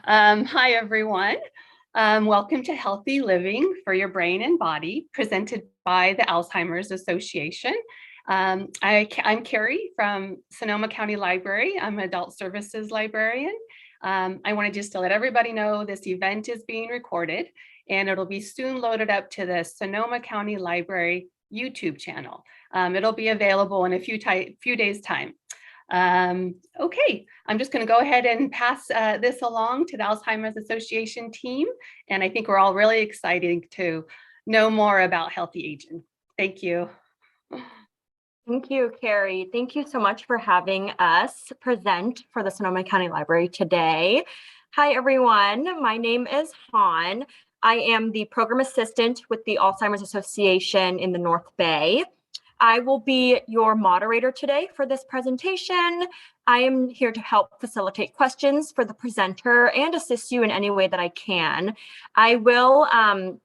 Hi, everyone. Welcome to Healthy Living for Your Brain and Body, presented by the Alzheimer's Association. I'm Carrie from Sonoma County Library. I'm an adult services librarian. I wanted just to let everybody know this event is being recorded and it'll be soon loaded up to the Sonoma County Library YouTube channel. It'll be available in a few days' time. Okay, I'm just going to go ahead and pass this along to the Alzheimer's Association team. And I think we're all really excited to know more about healthy aging. Thank you. Thank you, Carrie. Thank you so much for having us present for the Sonoma County Library today. Hi, everyone. My name is Han. I am the program assistant with the Alzheimer's Association in the North Bay. I will be your moderator today for this presentation. I am here to help facilitate questions for the presenter and assist you in any way that I can. I want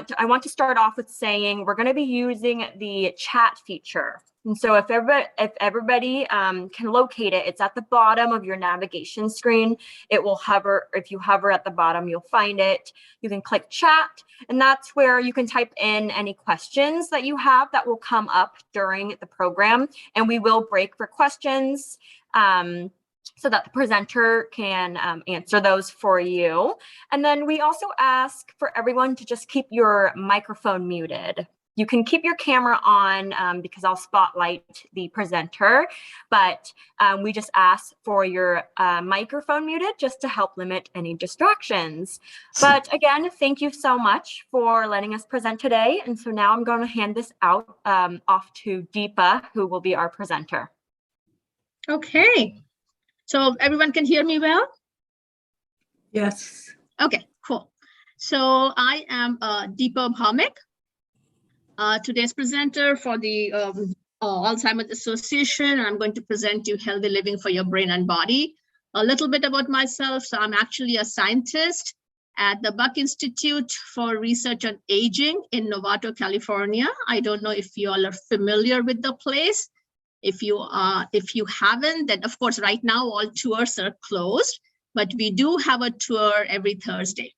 to start off with saying we're going to be using the chat feature. And so if everybody can locate it, it's at the bottom of your navigation screen. It will hover. If you hover at the bottom, you'll find it. You can click chat, and that's where you can type in any questions that you have that will come up during the program. And we will break for questions so that the presenter can answer those for you. And then we also ask for everyone to just keep your microphone muted. You can keep your camera on because I'll spotlight the presenter, but we just ask for your microphone muted just to help limit any distractions. But again, thank you so much for letting us present today. And so now I'm going to hand this out off to Deepa, who will be our presenter. Okay, so everyone can hear me well? Yes. Okay, cool. So I am Deepa Bhaumik. Today's presenter for the Alzheimer's Association. I'm going to present you Healthy Living for Your Brain and Body. A little bit about myself. So I'm actually a scientist at the Buck Institute for Research on Aging in Novato, California. I don't know if you all are familiar with the place. If you haven't, then of course, right now all tours are closed, but we do have a tour every Thursday.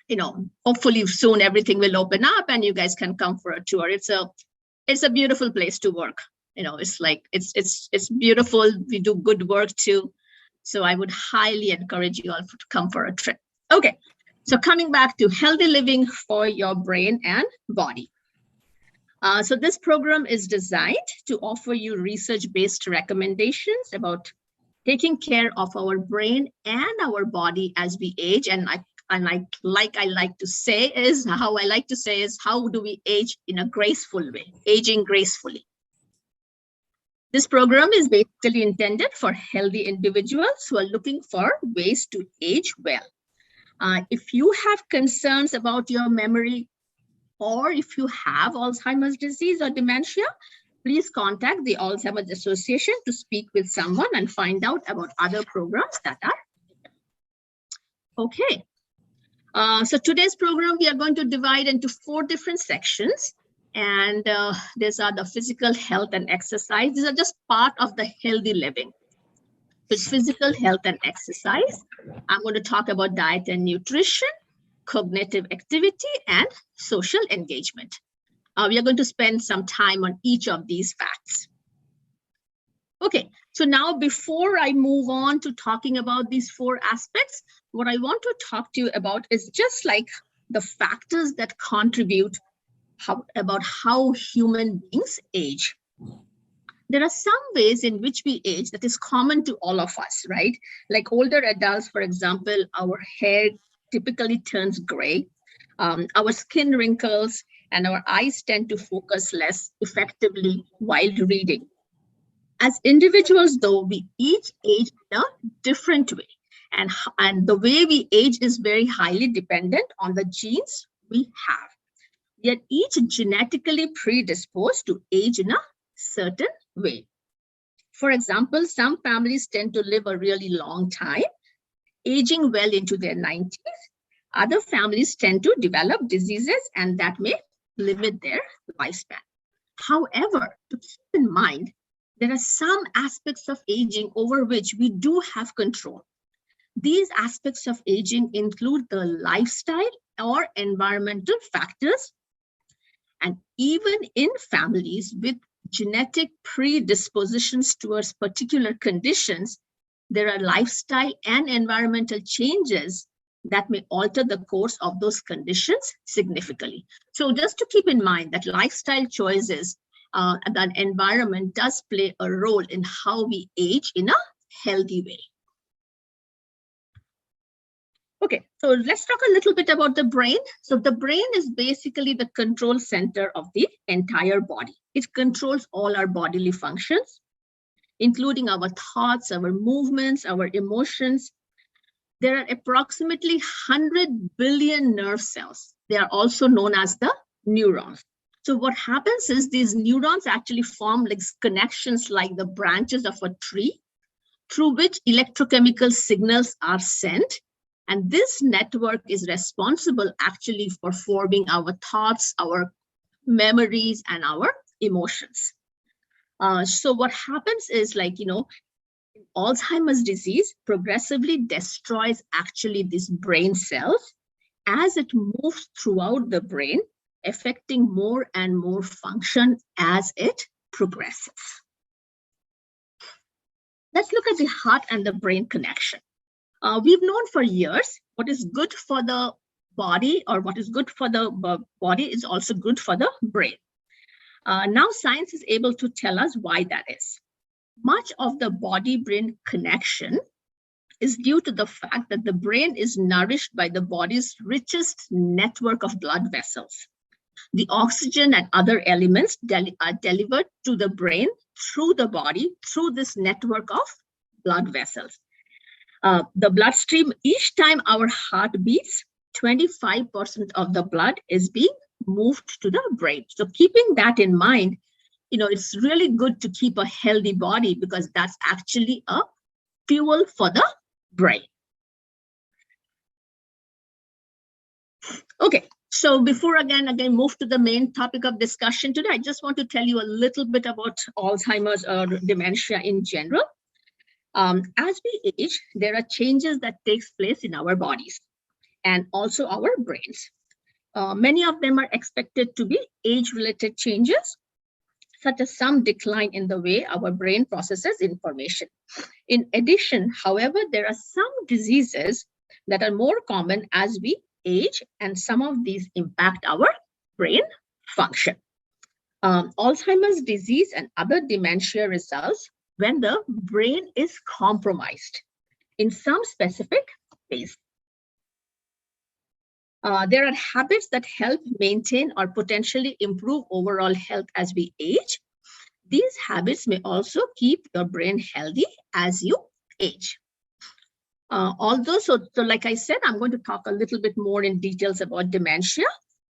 You know, hopefully soon everything will open up and you guys can come for a tour. It's a beautiful place to work. You know, it's like it's beautiful. We do good work too. So I would highly encourage you all to come for a trip. Okay, so coming back to Healthy Living for Your Brain and Body. So this program is designed to offer you research-based recommendations about taking care of our brain and our body as we age. And how I like to say is, how do we age in a graceful way, aging gracefully. This program is basically intended for healthy individuals who are looking for ways to age well. If you have concerns about your memory, or if you have Alzheimer's disease or dementia, please contact the Alzheimer's Association to speak with someone and find out about other programs that are. Okay. So today's program, we are going to divide into 4 different sections. And these are the physical health and exercise. These are just part of the healthy living. With physical health and exercise, I'm going to talk about diet and nutrition, cognitive activity, and social engagement. We are going to spend some time on each of these facts. Okay, so now before I move on to talking about these 4 aspects, what I want to talk to you about is just like the factors that contribute about how human beings age. There are some ways in which we age that is common to all of us, right? Like older adults, for example, our hair typically turns gray, our skin wrinkles, and our eyes tend to focus less effectively while reading. As individuals, though, we each age in a different way. And the way we age is very highly dependent on the genes we have. Yet each genetically predisposed to age in a certain way. For example, some families tend to live a really long time, aging well into their 90s. Other families tend to develop diseases, and that may limit their lifespan. However, to keep in mind, there are some aspects of aging over which we do have control. These aspects of aging include the lifestyle or environmental factors. And even in families with genetic predispositions towards particular conditions, there are lifestyle and environmental changes that may alter the course of those conditions significantly. So just to keep in mind that lifestyle choices, that environment does play a role in how we age in a healthy way. Okay, so let's talk a little bit about the brain. So the brain is basically the control center of the entire body. It controls all our bodily functions, including our thoughts, our movements, our emotions. There are approximately 100 billion nerve cells. They are also known as the neurons. So what happens is these neurons actually form like connections like the branches of a tree through which electrochemical signals are sent. And this network is responsible actually for forming our thoughts, our memories, and our emotions. So what happens is Alzheimer's disease progressively destroys actually these brain cells as it moves throughout the brain, affecting more and more function as it progresses. Let's look at the heart and the brain connection. We've known for years what is good for the body, or what is good for the body is also good for the brain. Now science is able to tell us why that is. Much of the body-brain connection is due to the fact that the brain is nourished by the body's richest network of blood vessels. The oxygen and other elements are delivered to the brain through the body, through this network of blood vessels. The bloodstream, each time our heart beats, 25% of the blood is being moved to the brain. So keeping that in mind, it's really good to keep a healthy body because that's actually a fuel for the brain. Okay, so before again move to the main topic of discussion today, I just want to tell you a little bit about Alzheimer's or dementia in general. As we age, there are changes that takes place in our bodies and also our brains. Many of them are expected to be age-related changes, such as some decline in the way our brain processes information. In addition, however, there are some diseases that are more common as we age, and some of these impact our brain function. Alzheimer's disease and other dementia results when the brain is compromised in some specific ways. There are habits that help maintain or potentially improve overall health as we age. These habits may also keep your brain healthy as you age. So like I said, I'm going to talk a little bit more in details about dementia.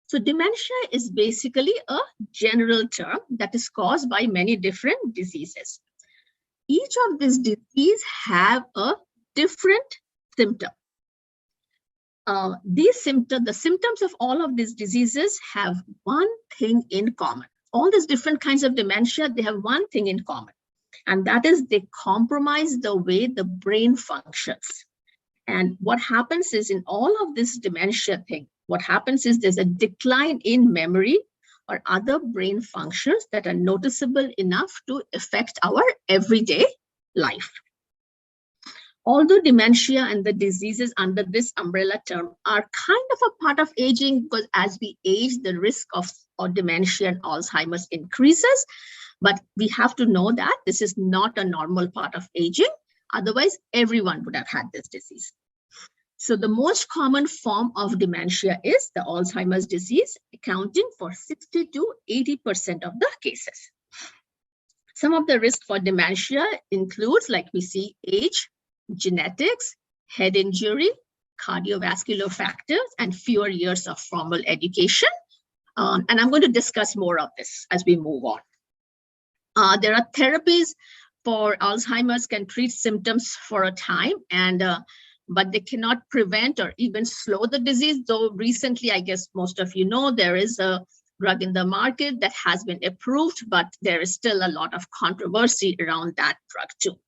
So dementia is basically a general term that is caused by many different diseases. Each of these diseases have a different symptom. The symptoms of all of these diseases have one thing in common. All these different kinds of dementia, they have one thing in common, and that is they compromise the way the brain functions. And what happens is in all of this dementia thing, what happens is there's a decline in memory or other brain functions that are noticeable enough to affect our everyday life. Although dementia and the diseases under this umbrella term are kind of a part of aging, because as we age, the risk of dementia and Alzheimer's increases, but we have to know that this is not a normal part of aging. Otherwise, everyone would have had this disease. So the most common form of dementia is the Alzheimer's disease, accounting for 60 to 80% of the cases. Some of the risk for dementia includes, like we see, age, genetics, head injury, cardiovascular factors, and fewer years of formal education. And I'm going to discuss more of this as we move on. There are therapies for Alzheimer's can treat symptoms for a time, but they cannot prevent or even slow the disease. Though recently, I guess most of you know, there is a drug in the market that has been approved, but there is still a lot of controversy around that drug too.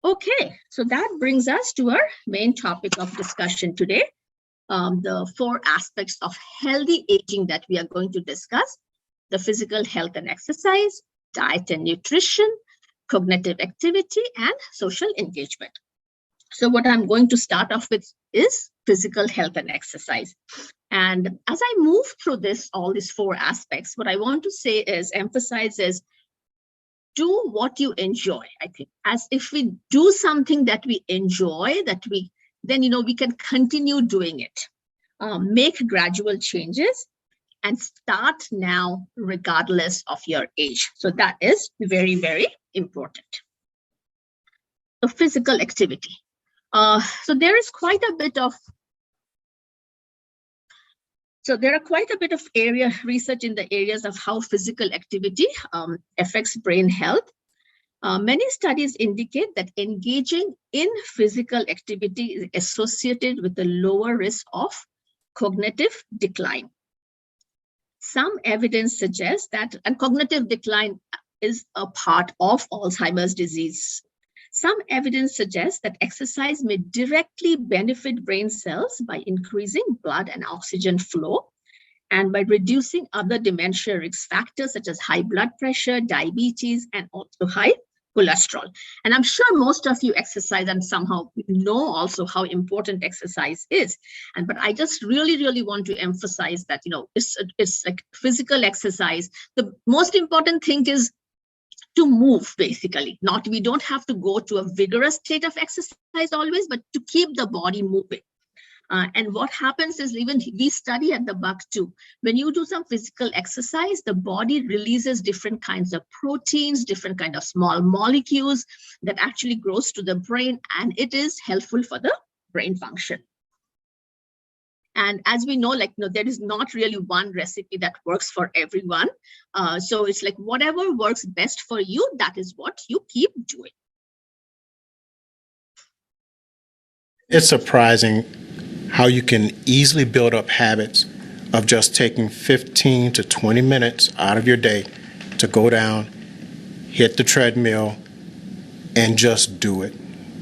Okay, so that brings us to our main topic of discussion today, the 4 aspects of healthy aging that we are going to discuss: the physical health and exercise, diet and nutrition, cognitive activity, and social engagement. So what I'm going to start off with is physical health and exercise. And as I move through all these 4 aspects, what I want to say is, emphasize is, do what you enjoy. I think as if we do something that we enjoy, then we can continue doing it. Make gradual changes and start now, regardless of your age. So that is very, very important. The physical activity. So there are quite a bit of research in the areas of how physical activity affects brain health. Many studies indicate that engaging in physical activity is associated with a lower risk of cognitive decline. Some evidence suggests that, and cognitive decline is a part of Alzheimer's disease. Some evidence suggests that exercise may directly benefit brain cells by increasing blood and oxygen flow, and by reducing other dementia risk factors such as high blood pressure, diabetes, and also high cholesterol. And I'm sure most of you exercise and somehow know also how important exercise is. But I just really want to emphasize that, it's like physical exercise. The most important thing is to move, basically. We don't have to go to a vigorous state of exercise always, but to keep the body moving. And what happens is, even we study at the Buck too, when you do some physical exercise, the body releases different kinds of proteins, different kind of small molecules that actually grows to the brain, and it is helpful for the brain function. And as we know, there is not really one recipe that works for everyone. So it's like whatever works best for you, that is what you keep doing. It's surprising how you can easily build up habits of just taking 15 to 20 minutes out of your day to go down, hit the treadmill, and just do it.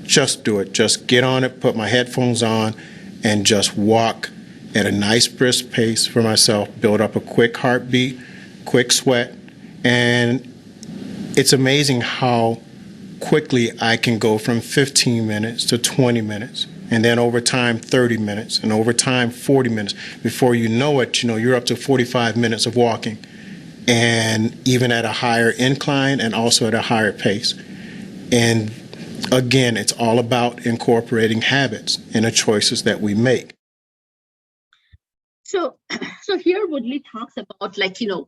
Just do it. Just get on it, put my headphones on, and just walk at a nice brisk pace for myself, build up a quick heartbeat, quick sweat, and it's amazing how quickly I can go from 15 minutes to 20 minutes. And then over time, 30 minutes, and over time, 40 minutes. Before you know it, you're up to 45 minutes of walking, and even at a higher incline and also at a higher pace. And again, it's all about incorporating habits in the choices that we make. So here Woodley talks about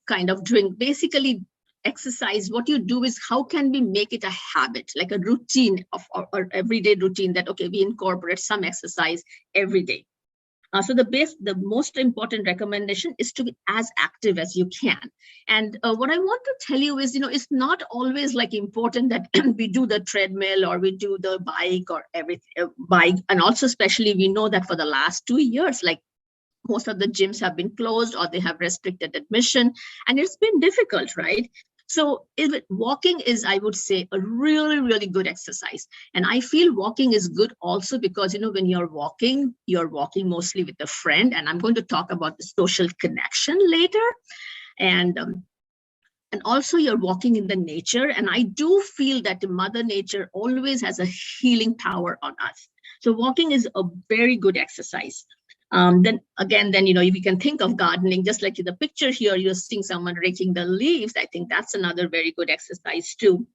kind of doing basically exercise. What you do is, how can we make it a habit, like a routine of our everyday routine, that okay, we incorporate some exercise every day. So the most important recommendation is to be as active as you can. And what I want to tell you is, it's not always important that we do the treadmill or we do the bike or everything bike. And also, especially, we know that for the last 2 years, most of the gyms have been closed or they have restricted admission, and it's been difficult, right? So walking is, I would say, a really good exercise. And I feel walking is good also because, when you're walking mostly with a friend. And I'm going to talk about the social connection later. And also you're walking in the nature. And I do feel that Mother Nature always has a healing power on us. So walking is a very good exercise. Then we can think of gardening, just like in the picture here, you're seeing someone raking the leaves. I think that's another very good exercise too.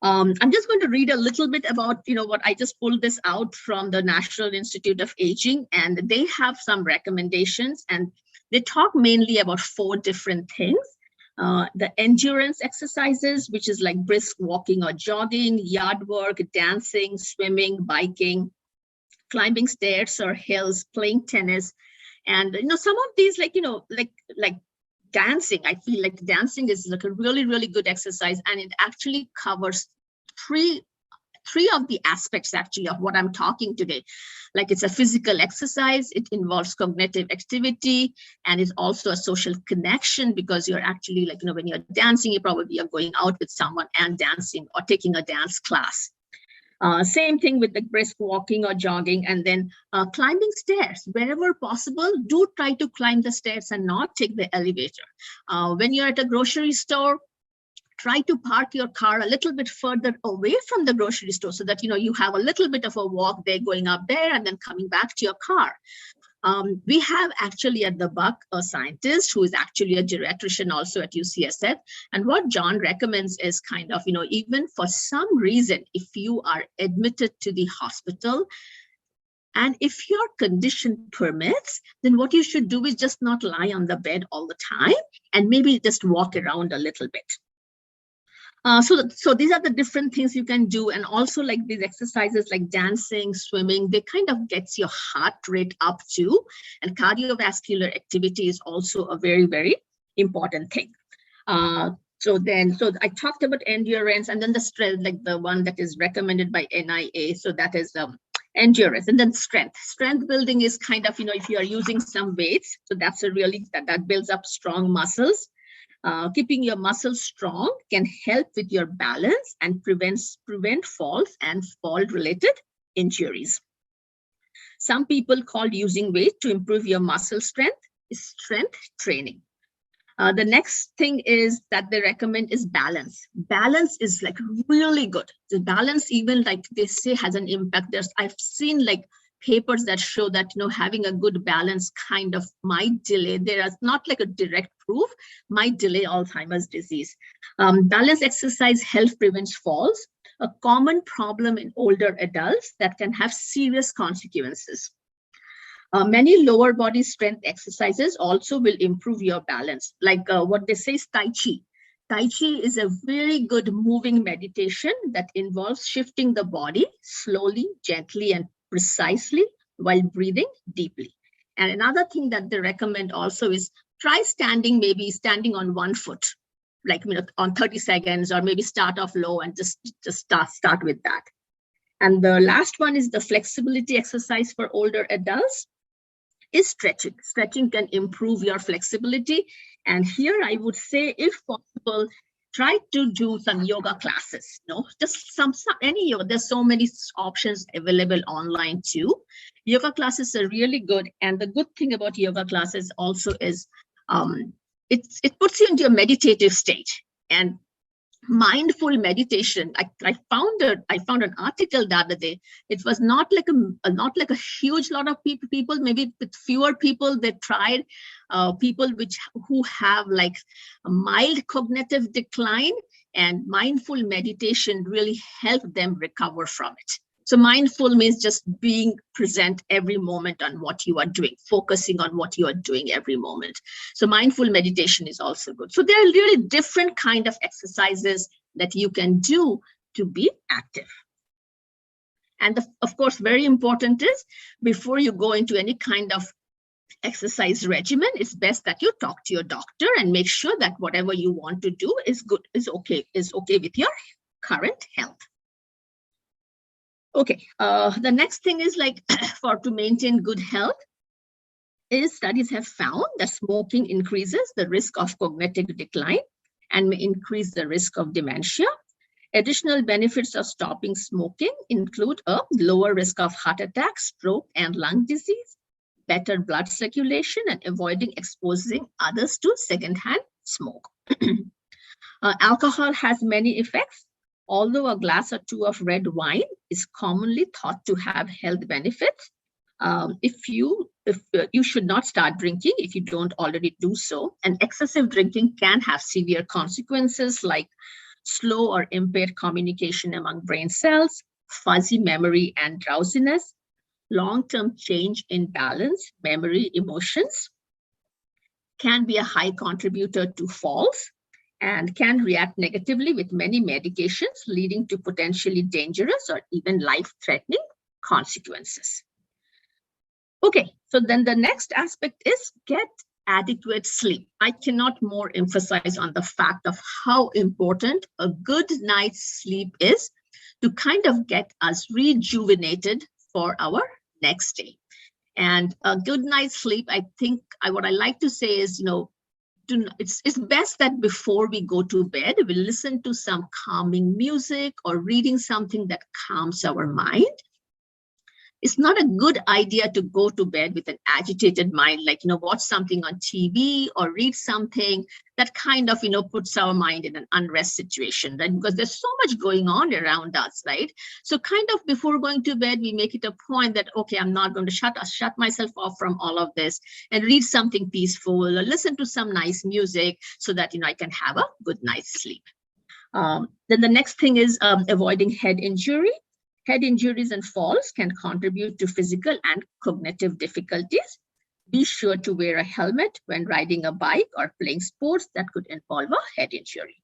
I'm just going to read a little bit about, what I just pulled this out from the National Institute of Aging, and they have some recommendations, and they talk mainly about 4 different things. The endurance exercises, which is like brisk walking or jogging, yard work, dancing, swimming, biking, climbing stairs or hills, playing tennis. And some of these, like dancing, I feel like dancing is like a really good exercise, and it actually covers three of the aspects actually of what I'm talking today. Like, it's a physical exercise, it involves cognitive activity, and it's also a social connection, because you're actually when you're dancing, you probably are going out with someone and dancing or taking a dance class. Same thing with the brisk walking or jogging, and then climbing stairs. Wherever possible, do try to climb the stairs and not take the elevator. When you're at a grocery store, try to park your car a little bit further away from the grocery store so that you have a little bit of a walk there, going up there and then coming back to your car. We have actually at the Buck a scientist who is actually a geriatrician also at UCSF. And what John recommends is kind of, even for some reason, if you are admitted to the hospital, and if your condition permits, then what you should do is just not lie on the bed all the time and maybe just walk around a little bit. So these are the different things you can do. And also like these exercises like dancing, swimming, they kind of gets your heart rate up too. And cardiovascular activity is also a very, very important thing. So I talked about endurance, and then the strength, like the one that is recommended by NIA. So that is endurance, and then strength. Strength building is kind of, if you are using some weights, so that's that builds up strong muscles. Keeping your muscles strong can help with your balance and prevent falls and fall-related injuries. Some people call using weight to improve your muscle strength is strength training. The next thing is that they recommend is balance. Balance is like really good. The balance, even like they say, has an impact. I've seen like papers that show that having a good balance kind of might delay. There is not like a direct proof, might delay Alzheimer's disease. Balance exercise helps prevent falls, a common problem in older adults that can have serious consequences. Many lower body strength exercises also will improve your balance. Like what they say is Tai Chi. Tai Chi is a very good moving meditation that involves shifting the body slowly, gently, and precisely while breathing deeply. And another thing that they recommend also is try maybe standing on one foot, like on 30 seconds, or maybe start off low and just start with that. And the last one is the flexibility exercise for older adults is stretching. Stretching can improve your flexibility. And here I would say, if possible, try to do some yoga classes, just any yoga. There's so many options available online too. Yoga classes are really good. And the good thing about yoga classes also is it puts you into a meditative state. And mindful meditation, I found an article the other day. It was not like a huge lot of people, maybe with fewer people. They tried people who have like a mild cognitive decline, and mindful meditation really helped them recover from it. So mindful means just being present every moment on what you are doing, focusing on what you are doing every moment. So mindful meditation is also good. So there are really different kind of exercises that you can do to be active. And of course, very important is before you go into any kind of exercise regimen, it's best that you talk to your doctor and make sure that whatever you want to do is okay with your current health. Okay, the next thing is like to maintain good health is studies have found that smoking increases the risk of cognitive decline and may increase the risk of dementia. Additional benefits of stopping smoking include a lower risk of heart attack, stroke, and lung disease, better blood circulation, and avoiding exposing others to secondhand smoke. Alcohol has many effects. Although a glass or two of red wine is commonly thought to have health benefits, if you should not start drinking if you don't already do so. And excessive drinking can have severe consequences like slow or impaired communication among brain cells, fuzzy memory and drowsiness, long-term change in balance, memory, emotions, can be a high contributor to falls, and can react negatively with many medications, leading to potentially dangerous or even life-threatening consequences. Okay, so then the next aspect is get adequate sleep. I cannot more emphasize on the fact of how important a good night's sleep is to kind of get us rejuvenated for our next day. And a good night's sleep, I think what I like to say is, it's best that before we go to bed, we listen to some calming music or reading something that calms our mind. It's not a good idea to go to bed with an agitated mind, like, watch something on TV or read something that kind of, puts our mind in an unrest situation, right? Because there's so much going on around us, right? So kind of before going to bed, we make it a point that, okay, I'm not going to shut myself off from all of this and read something peaceful or listen to some nice music so that, I can have a good night's sleep. Then the next thing is avoiding head injury. Head injuries and falls can contribute to physical and cognitive difficulties. Be sure to wear a helmet when riding a bike or playing sports that could involve a head injury.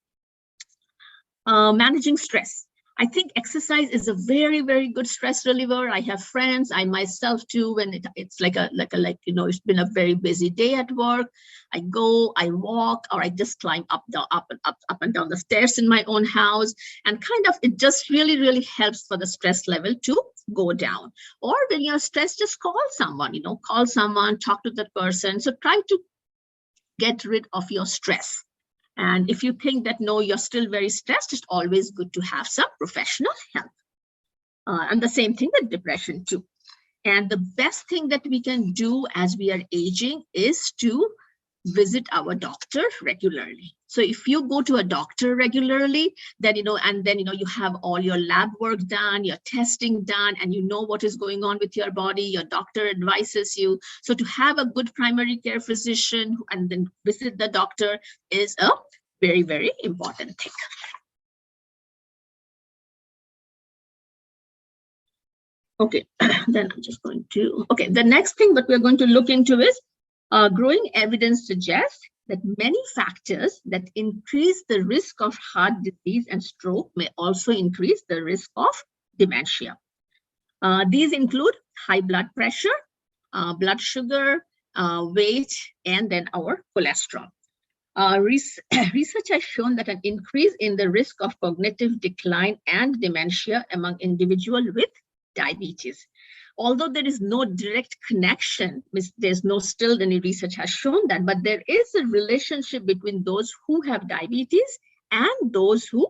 Managing stress. I think exercise is a very, very good stress reliever. I have friends, I myself too, when it's like it's been a very busy day at work. I go, I walk, or I just climb up and down the stairs in my own house. And kind of, it just really, really helps for the stress level to go down. Or when you're stressed, just call someone, talk to that person. So try to get rid of your stress. And if you think that, no, you're still very stressed, it's always good to have some professional help. And the same thing with depression too. And the best thing that we can do as we are aging is to visit our doctor regularly. So if you go to a doctor regularly, then, you have all your lab work done, your testing done, and you know what is going on with your body, your doctor advises you. So to have a good primary care physician and then visit the doctor is a very, very important thing. Okay, then I'm just going to, the next thing that we're going to look into is growing evidence suggests that many factors that increase the risk of heart disease and stroke may also increase the risk of dementia. These include high blood pressure, blood sugar, weight, and then our cholesterol. Research has shown that an increase in the risk of cognitive decline and dementia among individuals with diabetes. Although there is no direct connection, there's still any research has shown that, but there is a relationship between those who have diabetes and those who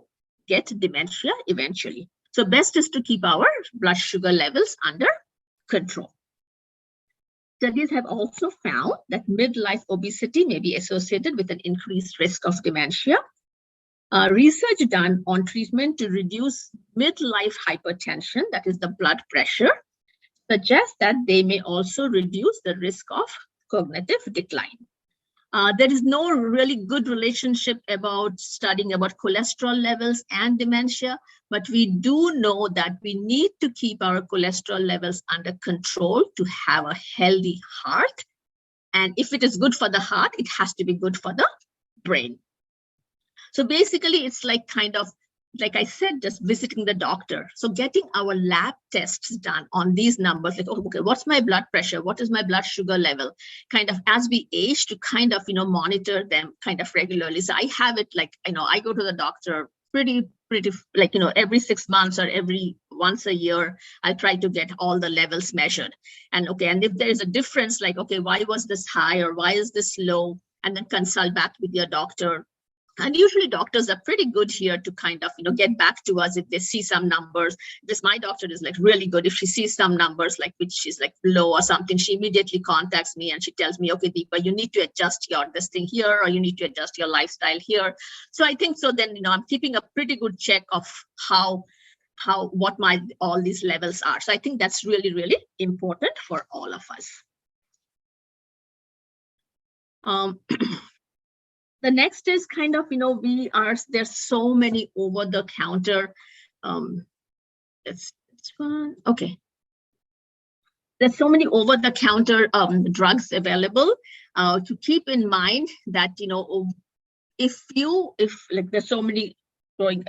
get dementia eventually. So best is to keep our blood sugar levels under control. Studies have also found that midlife obesity may be associated with an increased risk of dementia. Research done on treatment to reduce midlife hypertension, that is the blood pressure, suggests that they may also reduce the risk of cognitive decline. There is no really good relationship about studying about cholesterol levels and dementia, but we do know that we need to keep our cholesterol levels under control to have a healthy heart. And if it is good for the heart, it has to be good for the brain. So basically, it's like I said, just visiting the doctor. So getting our lab tests done on these numbers, like, okay, what's my blood pressure? What is my blood sugar level? Kind of as we age to kind of, monitor them kind of regularly. So I have it I go to the doctor pretty every 6 months or once a year. I try to get all the levels measured. And if there is a difference, why was this high or why is this low? And then consult back with your doctor. And usually doctors are pretty good here to kind of, get back to us if they see some numbers. My doctor is really good. If she sees some numbers, which is low or something, she immediately contacts me and she tells me, okay, Deepa, you need to adjust this thing here, or you need to adjust your lifestyle here. So I think so then, I'm keeping a pretty good check of what all these levels are. So I think that's really, really important for all of us. The next is kind of, there's so many over-the-counter, okay. There's so many over-the-counter drugs available to keep in mind that, if there's so many going,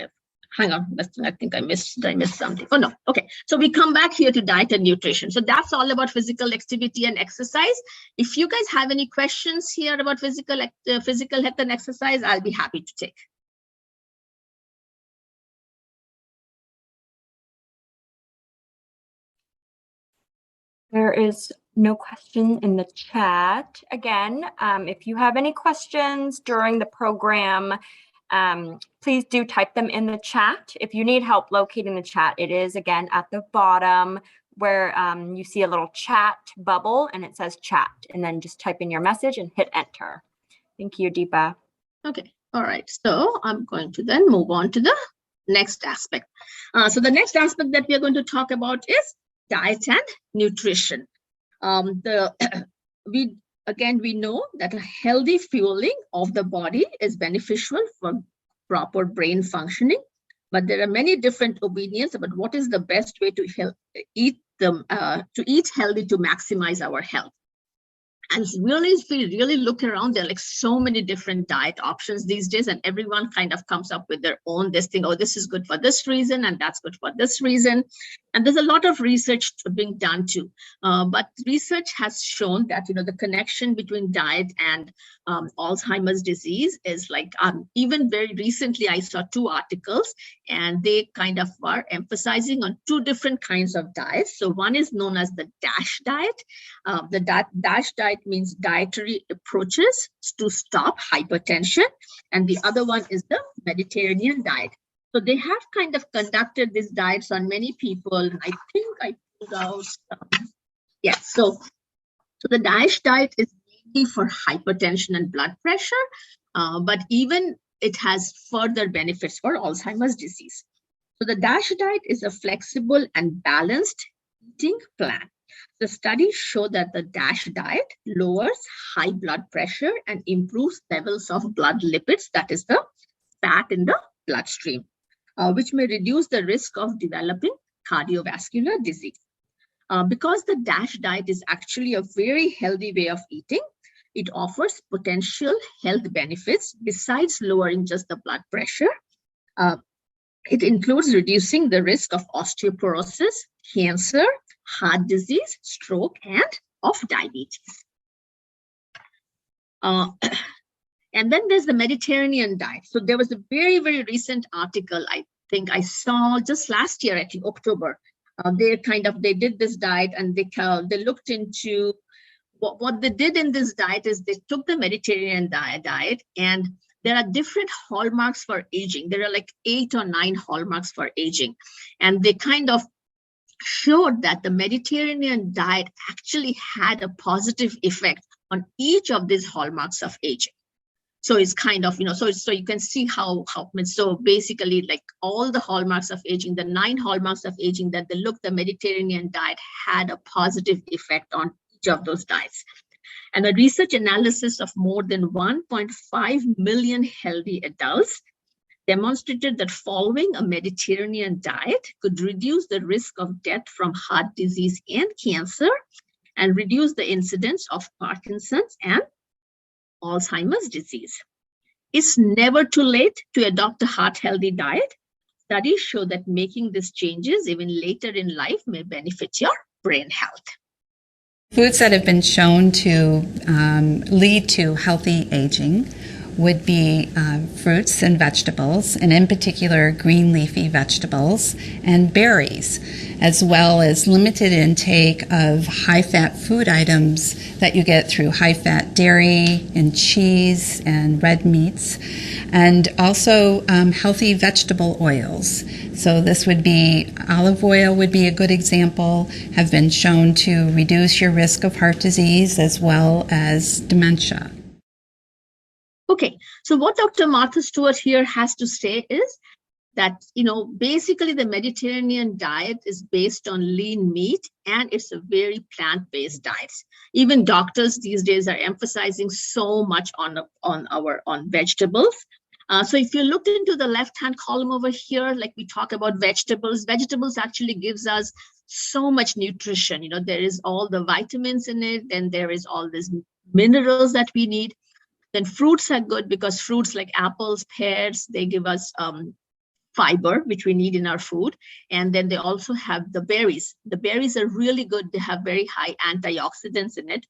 hang on, I think I missed something. Oh, no. Okay. So we come back here to diet and nutrition. So that's all about physical activity and exercise. If you guys have any questions here about physical health and exercise, I'll be happy to take. There is No question in the chat. Again, if you have any questions during the program, please do type them in the chat. If you need help locating the chat, it is again at the bottom where you see a little chat bubble and it says chat, and then just type in your message and hit enter. Thank you, Deepa. Okay, all right. So I'm going to then move on to the next aspect. So the next aspect that we are going to talk about is diet and nutrition. We know that a healthy fueling of the body is beneficial for proper brain functioning, but there are many different opinions about what is the best way to eat healthy to maximize our health. And really, if we really look around, there are like so many different diet options these days, and everyone kind of comes up with their own this thing. Oh, this is good for this reason, and that's good for this reason. And there's a lot of research being done too. But research has shown that the connection between diet and Alzheimer's disease is like even very recently I saw 2 articles, and they kind of are emphasizing on 2 different kinds of diets. So one is known as the DASH diet. The DASH diet means dietary approaches to stop hypertension, and the other one is the Mediterranean diet. So they have kind of conducted these diets on many people. I think I pulled out, so the DASH diet is mainly for hypertension and blood pressure, but even it has further benefits for Alzheimer's disease. So the DASH diet is a flexible and balanced eating plan. The studies show that the DASH diet lowers high blood pressure and improves levels of blood lipids, that is the fat in the bloodstream, which may reduce the risk of developing cardiovascular disease. Because the DASH diet is actually a very healthy way of eating, it offers potential health benefits besides lowering just the blood pressure. It includes reducing the risk of osteoporosis, cancer, heart disease, stroke, and of diabetes. And then there's the Mediterranean diet. So there was a very, very recent article I think I saw just last year, actually October. They did this diet, and they looked into what they did in this diet is they took the Mediterranean diet, and there are different hallmarks for aging. There are like 8 or 9 hallmarks for aging, and they kind of showed that the Mediterranean diet actually had a positive effect on each of these hallmarks of aging. So it's kind of, so you can see how so basically like all the hallmarks of aging, the 9 hallmarks of aging that the Mediterranean diet had a positive effect on each of those diets. And a research analysis of more than 1.5 million healthy adults demonstrated that following a Mediterranean diet could reduce the risk of death from heart disease and cancer, and reduce the incidence of Parkinson's and Alzheimer's disease. It's never too late to adopt a heart-healthy diet. Studies show that making these changes even later in life may benefit your brain health. Foods that have been shown to lead to healthy aging would be fruits and vegetables, and in particular green leafy vegetables and berries, as well as limited intake of high-fat food items that you get through high-fat dairy and cheese and red meats, and also healthy vegetable oils. So this would be olive oil would be a good example, have been shown to reduce your risk of heart disease as well as dementia. Okay, so what Dr. Martha Stewart here has to say is that, basically the Mediterranean diet is based on lean meat, and it's a very plant-based diet. Even doctors these days are emphasizing so much on vegetables. So if you look into the left-hand column over here, like we talk about vegetables actually gives us so much nutrition. There is all the vitamins in it, and there is all these minerals that we need. Then fruits are good because fruits like apples, pears, they give us fiber, which we need in our food. And then they also have the berries. The berries are really good. They have very high antioxidants in it.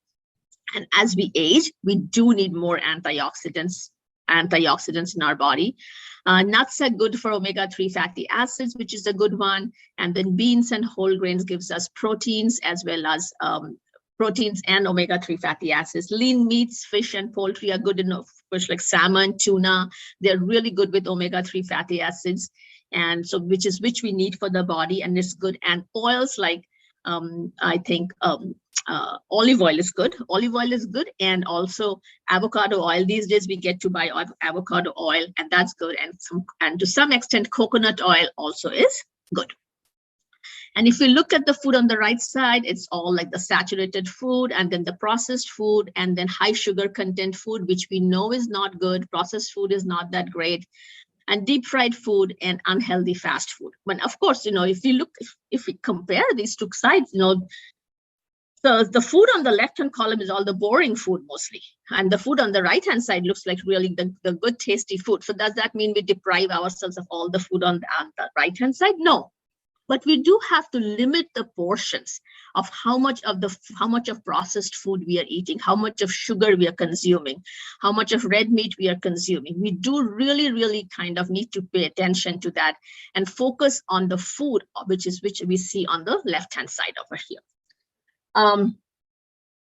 And as we age, we do need more antioxidants in our body. Nuts are good for omega-3 fatty acids, which is a good one. And then beans and whole grains gives us proteins as well as proteins and omega-3 fatty acids. Lean meats, fish and poultry are good enough. Fish like salmon, tuna, they're really good with omega-3 fatty acids. And so which we need for the body, and it's good. And oils like I think olive oil is good. Olive oil is good, and also avocado oil. These days we get to buy avocado oil, and that's good. And to some extent, coconut oil also is good. And if you look at the food on the right side, it's all like the saturated food, and then the processed food, and then high sugar content food, which we know is not good. Processed food is not that great. And deep fried food and unhealthy fast food. But of course, if we look, if we compare these two sides, so the food on the left-hand column is all the boring food mostly. And the food on the right-hand side looks like really the good, tasty food. So does that mean we deprive ourselves of all the food on the right-hand side? No. But we do have to limit the portions of how much of processed food we are eating, how much of sugar we are consuming, how much of red meat we are consuming. We do really, really kind of need to pay attention to that and focus on the food, which we see on the left-hand side over here.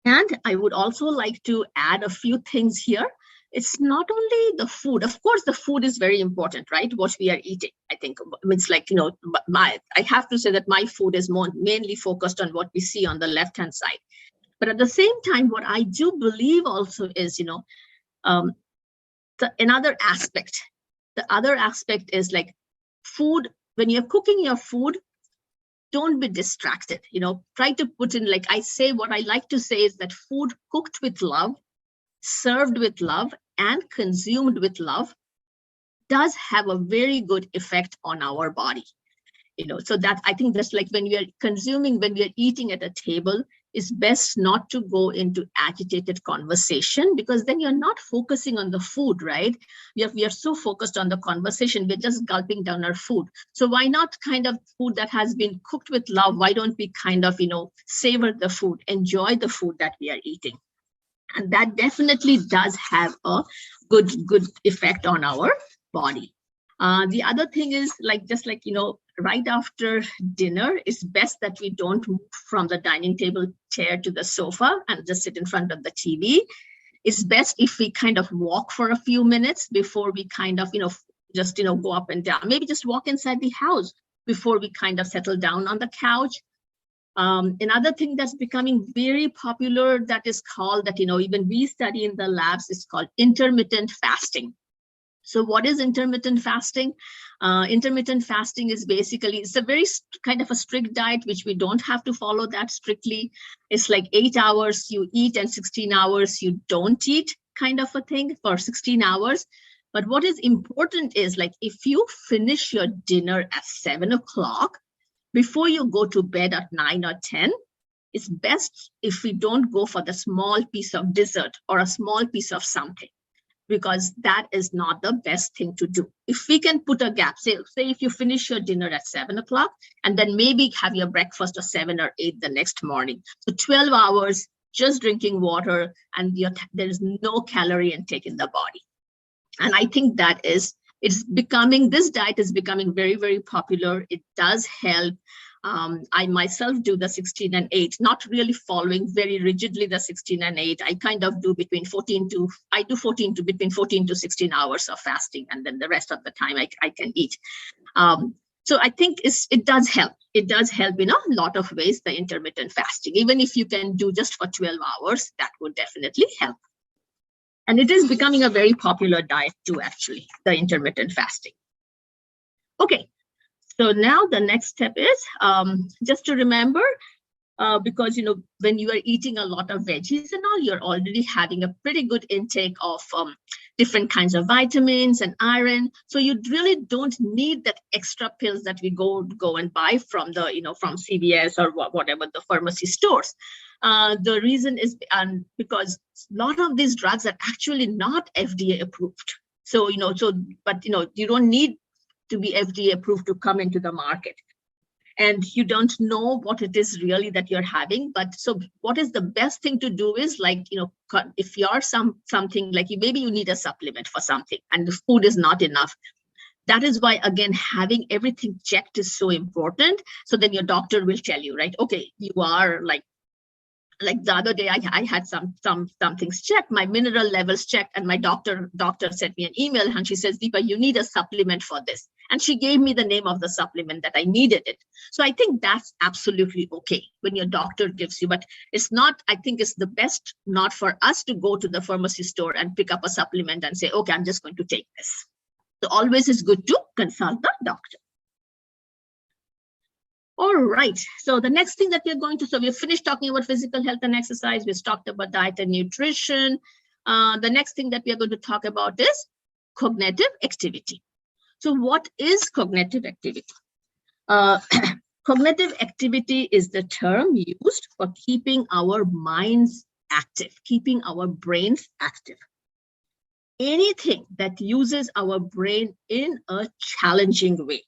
And I would also like to add a few things here. It's not only the food. Of course, the food is very important, right? What we are eating. I think it's like, I have to say that my food is mainly focused on what we see on the left-hand side. But at the same time, what I do believe also is, another aspect. The other aspect is like food. When you're cooking your food, don't be distracted. Try to put in, like I say, what I like to say is that food cooked with love, served with love, and consumed with love does have a very good effect on our body. So that I think that's like when we are eating at a table, it's best not to go into agitated conversation, because then you're not focusing on the food, right? We are so focused on the conversation, we're just gulping down our food. So why not kind of food that has been cooked with love? Why don't we kind of, savor the food, enjoy the food that we are eating? And that definitely does have a good effect on our body. The other thing is right after dinner, it's best that we don't move from the dining table chair to the sofa and just sit in front of the TV. It's best if we kind of walk for a few minutes before we kind of, go up and down. Maybe just walk inside the house before we kind of settle down on the couch. Another thing that's becoming very popular that is called, that even we study in the labs, is called intermittent fasting. So what is intermittent fasting? Intermittent fasting is basically, it's a very kind of a strict diet, which we don't have to follow that strictly. It's like 8 hours you eat and 16 hours you don't eat, kind of a thing for 16 hours. But what is important is, like, if you finish your dinner at 7 o'clock, before you go to bed at 9 or 10, it's best if we don't go for the small piece of dessert or a small piece of something, because that is not the best thing to do. If we can put a gap, say if you finish your dinner at 7 o'clock and then maybe have your breakfast at 7 or 8 the next morning. So 12 hours just drinking water, and there is no calorie intake in the body. And I think this diet is becoming very, very popular. It does help. I myself do the 16 and 8, not really following very rigidly the 16 and 8. I kind of do between 14 to 16 hours of fasting, and then the rest of the time I can eat. So I think it does help. It does help in a lot of ways, the intermittent fasting. Even if you can do just for 12 hours, that would definitely help. And it is becoming a very popular diet too, actually, the intermittent fasting. Okay, so now the next step is just to remember, because, when you are eating a lot of veggies and all, you're already having a pretty good intake of different kinds of vitamins and iron. So you really don't need that extra pills that we go and buy from from CVS or whatever the pharmacy stores. The reason is because a lot of these drugs are actually not FDA approved. So, you don't need to be FDA approved to come into the market. And you don't know what it is really that you're having. But so what is the best thing to do is, like, if you're something like maybe you need a supplement for something and the food is not enough. That is why, again, having everything checked is so important. So then your doctor will tell you, right, okay, you are like like the other day, I had some things checked, my mineral levels checked, and my doctor sent me an email, and she says, Deepa, you need a supplement for this. And she gave me the name of the supplement that I needed it. So I think that's absolutely okay when your doctor gives you, but it's not, I think it's the best not for us to go to the pharmacy store and pick up a supplement and say, okay, I'm just going to take this. So always is good to consult the doctor. All right, so the next thing that we're going to, so we've finished talking about physical health and exercise. We've talked about diet and nutrition. The next thing that we are going to talk about is cognitive activity. So what is cognitive activity? Cognitive activity is the term used for keeping our minds active, keeping our brains active. Anything that uses our brain in a challenging way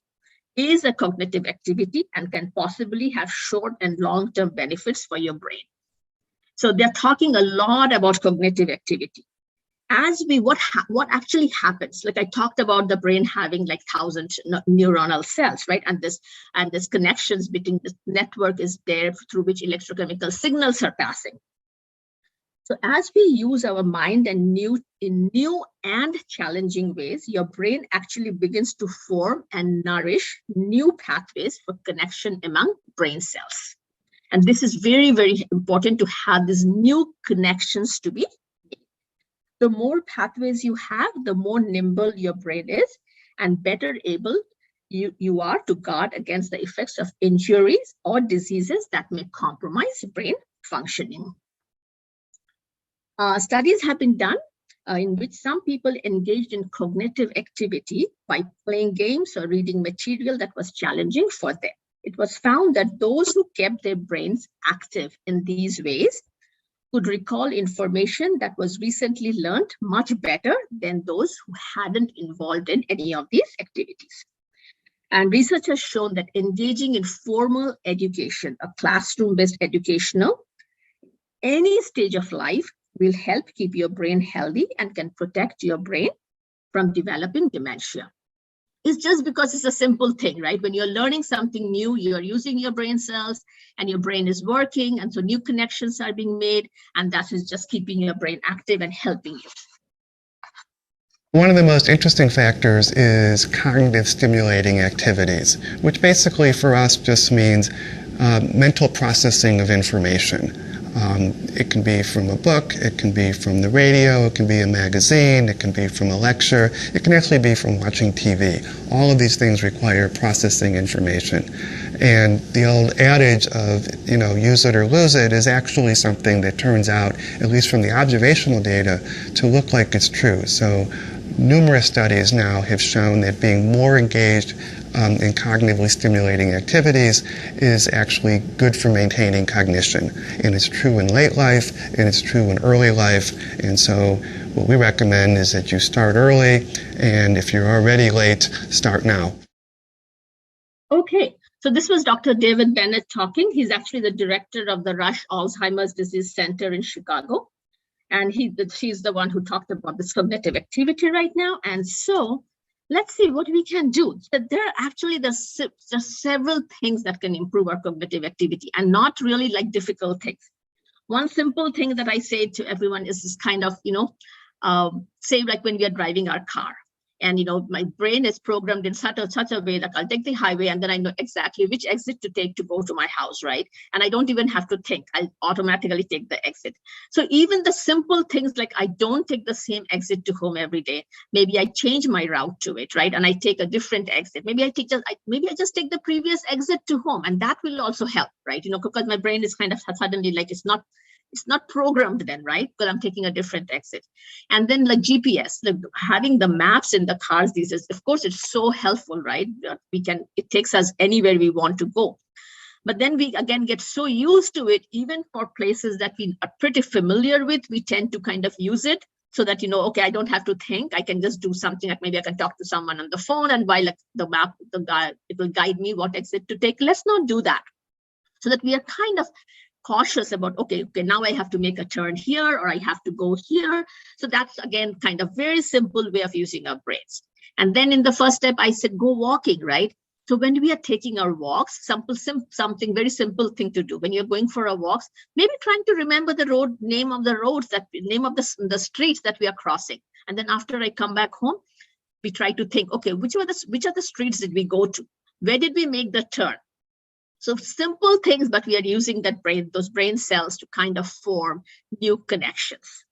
is a cognitive activity and can possibly have short and long-term benefits for your brain. So they're talking a lot about cognitive activity. As we, what actually happens, like I talked about the brain having like 1,000 neuronal cells, right? And this connections between this network is there through which electrochemical signals are passing. So as we use our mind and in new and challenging ways, your brain actually begins to form and nourish new pathways for connection among brain cells. And this is very, very important to have these new connections to be made. The more pathways you have, the more nimble your brain is and better able you are to guard against the effects of injuries or diseases that may compromise brain functioning. Studies have been done in which some people engaged in cognitive activity by playing games or reading material that was challenging for them. It was found that those who kept their brains active in these ways could recall information that was recently learned much better than those who hadn't involved in any of these activities. And research has shown that engaging in formal education, a classroom-based educational, any stage of life will help keep your brain healthy and can protect your brain from developing dementia. It's just because it's a simple thing, right? When you're learning something new, you're using your brain cells and your brain is working. And so new connections are being made. And that is just keeping your brain active and helping you. One of the most interesting factors is cognitive stimulating activities, which basically for us just means mental processing of information. It can be from a book, it can be from the radio, it can be a magazine, it can be from a lecture, it can actually be from watching TV. All of these things require processing information. And the old adage of, use it or lose it is actually something that turns out, at least from the observational data, to look like it's true. So numerous studies now have shown that being more engaged in cognitively stimulating activities is actually good for maintaining cognition. And it's true in late life, and it's true in early life. And so what we recommend is that you start early, and if you're already late, start now. Okay, so this was Dr. David Bennett talking. He's actually the director of the Rush Alzheimer's Disease Center in Chicago. And she's the one who talked about this cognitive activity right now. And so let's see what we can do. There are actually there's several things that can improve our cognitive activity and not really like difficult things. One simple thing that I say to everyone is this kind of, say like when we are driving our car. And, my brain is programmed in such a way that I'll take the highway and then I know exactly which exit to take to go to my house, right? And I don't even have to think, I automatically take the exit. So even the simple things like I don't take the same exit to home every day. Maybe I change my route to it, right? And I take a different exit. Maybe I just take the previous exit to home, and that will also help, right? Because my brain is kind of suddenly like it's not programmed then, right? Because I'm taking a different exit. And then like GPS, having the maps in the cars these days, of course, it's so helpful, right? It takes us anywhere we want to go. But then we again get so used to it, even for places that we are pretty familiar with, we tend to kind of use it so that, okay, I don't have to think. I can just do something like maybe I can talk to someone on the phone, and while like the map, it will guide me what exit to take. Let's not do that. So that we are kind of cautious about, okay, now I have to make a turn here, or I have to go here. So that's, again, kind of very simple way of using our brains. And then in the first step, I said, go walking, right? So when we are taking our walks, something very simple thing to do. When you're going for a walk, maybe trying to remember the name of the streets that we are crossing. And then after I come back home, we try to think, okay, which are the streets did we go to? Where did we make the turn? So simple things, but we are using those brain cells to kind of form new connections.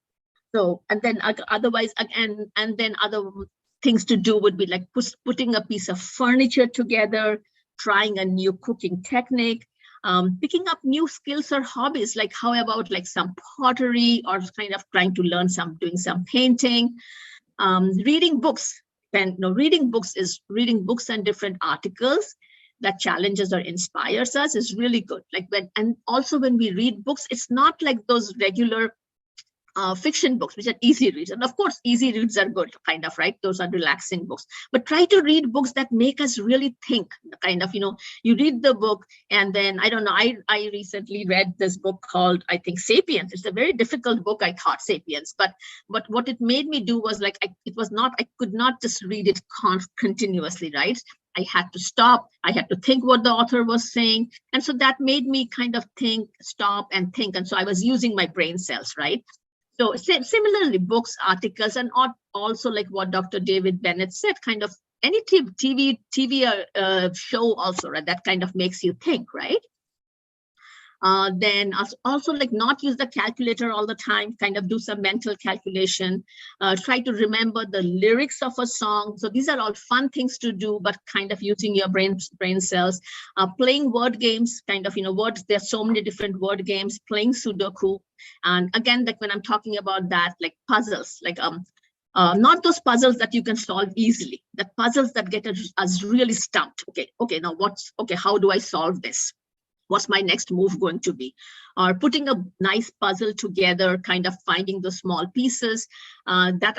So, and then otherwise, again, and then other things to do would be like putting a piece of furniture together, trying a new cooking technique, picking up new skills or hobbies, like how about like some pottery, or kind of trying to learn doing some painting, reading books. And reading books and different articles that challenges or inspires us is really good. And also when we read books, it's not like those regular fiction books, which are easy reads. And of course, easy reads are good, kind of, right? Those are relaxing books. But try to read books that make us really think, kind of, you read the book and then, I don't know, I recently read this book called, I think, Sapiens. It's a very difficult book, I thought, Sapiens. But what it made me do was I could not just read it continuously, right? I had to stop. I had to think what the author was saying. And so that made me kind of stop and think. And so I was using my brain cells, right? So similarly, books, articles, and also like what Dr. David Bennett said, kind of any TV show also, right? That kind of makes you think, right? Then also like not use the calculator all the time, kind of do some mental calculation, try to remember the lyrics of a song. So these are all fun things to do, but kind of using your brain cells, playing word games, kind of, words, there's so many different word games, playing Sudoku. And again, like when I'm talking about that, like puzzles, like not those puzzles that you can solve easily, the puzzles that get us really stumped. Okay, now how do I solve this? What's my next move going to be? Or putting a nice puzzle together, kind of finding the small pieces. That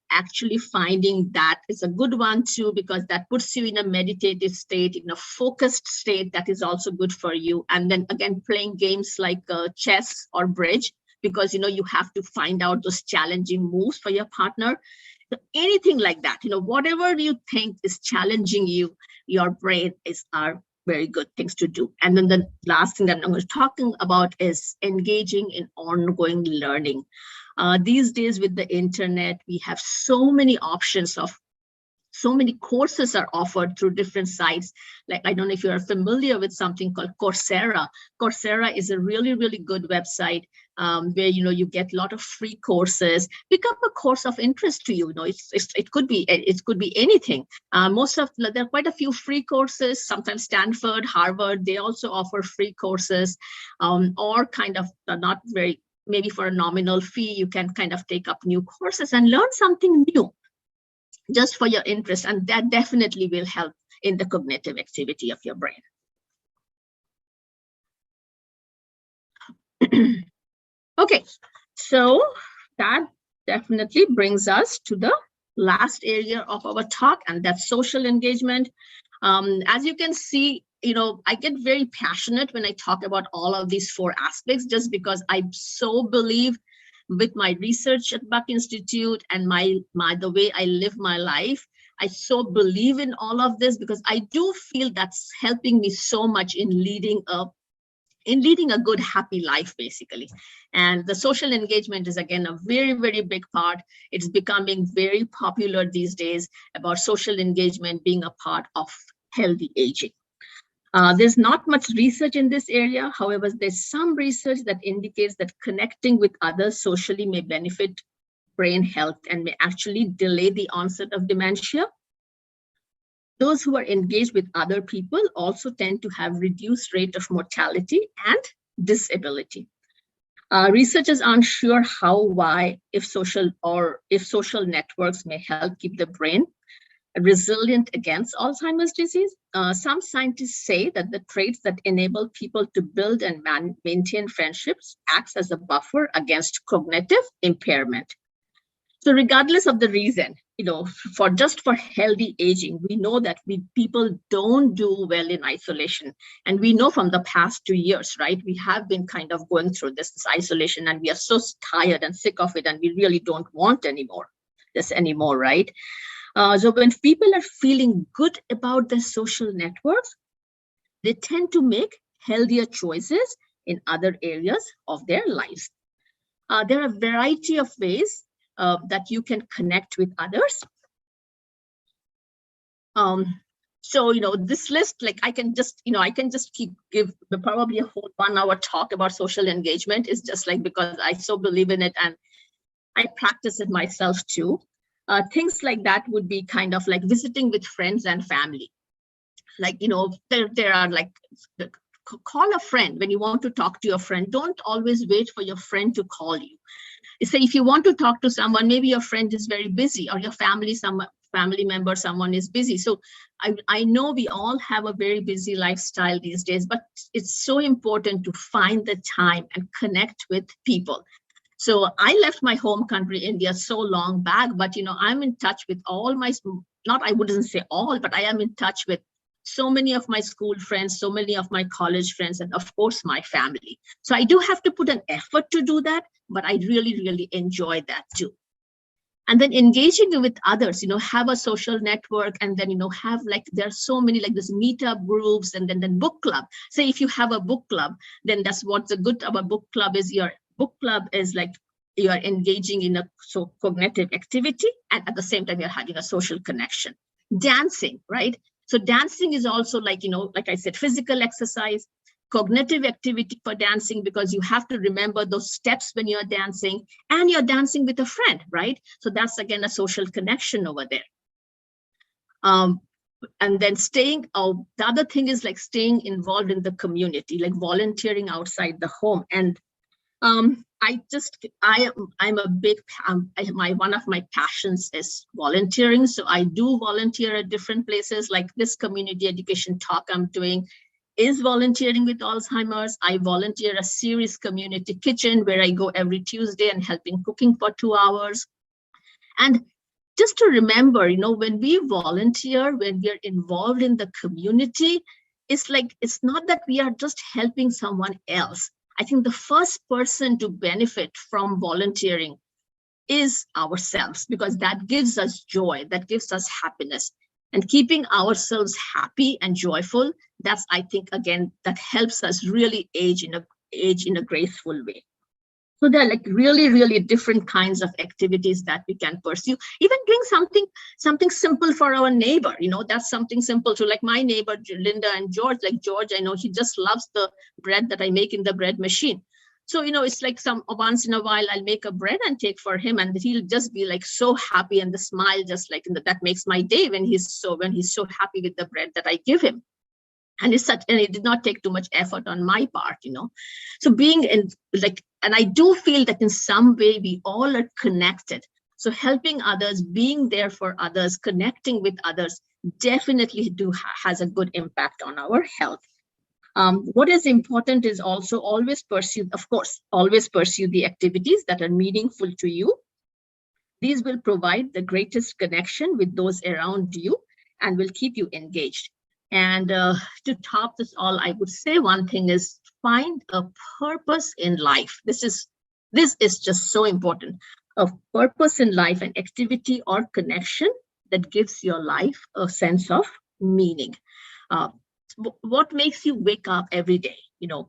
actually finding that is a good one too, because that puts you in a meditative state, in a focused state that is also good for you. And then again, playing games like chess or bridge, because you have to find out those challenging moves for your partner. So anything like that, whatever you think is challenging you, your brain are very good things to do. And then the last thing that I'm going to talk about is engaging in ongoing learning. These days with the internet, we have so many options of so many courses are offered through different sites. Like, I don't know if you're familiar with something called Coursera. Coursera is a really, really good website where, you get a lot of free courses. Pick up a course of interest to you. It could be anything. There are quite a few free courses. Sometimes Stanford, Harvard, they also offer free courses, or kind of not very, maybe for a nominal fee, you can kind of take up new courses and learn something new, just for your interest, and that definitely will help in the cognitive activity of your brain. Okay, so that definitely brings us to the last area of our talk, and that's social engagement. As you can see, I get very passionate when I talk about all of these 4 aspects, just because I so believe with my research at Buck Institute and the way I live my life, I so believe in all of this, because I do feel that's helping me so much in leading a good, happy life, basically. And the social engagement is, again, a very, very big part. It's becoming very popular these days about social engagement being a part of healthy aging. There's not much research in this area. However, there's some research that indicates that connecting with others socially may benefit brain health and may actually delay the onset of dementia. Those who are engaged with other people also tend to have reduced rate of mortality and disability. Researchers aren't sure how, why, if social networks may help keep the brain resilient against Alzheimer's disease. Some scientists say that the traits that enable people to build and maintain friendships acts as a buffer against cognitive impairment. So regardless of the reason, for healthy aging, we know that people don't do well in isolation. And we know from the past 2 years, right, we have been kind of going through this isolation, and we are so tired and sick of it, and we really don't want this anymore, right? So when people are feeling good about their social networks, they tend to make healthier choices in other areas of their lives. There are a variety of ways that you can connect with others. So, this list, like I can just give probably a whole 1 hour talk about social engagement. Is just like, because I so believe in it and I practice it myself too. Things like that would be kind of like visiting with friends and family. Like, there are like, call a friend when you want to talk to your friend. Don't always wait for your friend to call you. Say if you want to talk to someone, maybe your friend is very busy, or your family member, someone is busy. So I know we all have a very busy lifestyle these days, but it's so important to find the time and connect with people. So I left my home country, India, so long back, but I'm in touch with all my, I wouldn't say all, but I am in touch with so many of my school friends, so many of my college friends, and of course my family. So I do have to put an effort to do that, but I really, really enjoy that too. And then engaging with others, have a social network, and then, have like, there are so many like this meetup groups, and then book club. Say if you have a book club, then that's what's the good about book club is your book club is like you are engaging in a cognitive activity, and at the same time, you're having a social connection. Dancing, right? So dancing is also like, like I said, physical exercise, cognitive activity for dancing, because you have to remember those steps when you're dancing, and you're dancing with a friend, right? So that's again a social connection over there. And then the other thing is like staying involved in the community, like volunteering outside the home. And I'm a big, one of my passions is volunteering. So I do volunteer at different places, like this community education talk I'm doing is volunteering with Alzheimer's. I volunteer a series community kitchen where I go every Tuesday and helping cooking for 2 hours. And just to remember, when we volunteer, when we are involved in the community, it's like, it's not that we are just helping someone else. I think the first person to benefit from volunteering is ourselves, because that gives us joy, that gives us happiness. And keeping ourselves happy and joyful, that's, I think, again, that helps us really age in a graceful way. So there are like really, really different kinds of activities that we can pursue. Even doing something simple for our neighbor, that's something simple too. Like my neighbor, Linda and George, like George, I know he just loves the bread that I make in the bread machine. So, it's like once in a while I'll make a bread and take for him, and he'll just be like so happy, and the smile just like that makes my day when he's so happy with the bread that I give him. And it did not take too much effort on my part, So being in and I do feel that in some way we all are connected. So helping others, being there for others, connecting with others definitely has a good impact on our health. What is important is also always pursue the activities that are meaningful to you. These will provide the greatest connection with those around you and will keep you engaged. And to top this all, I would say one thing is find a purpose in life. This is just so important. A purpose in life, an activity or connection that gives your life a sense of meaning. What makes you wake up every day?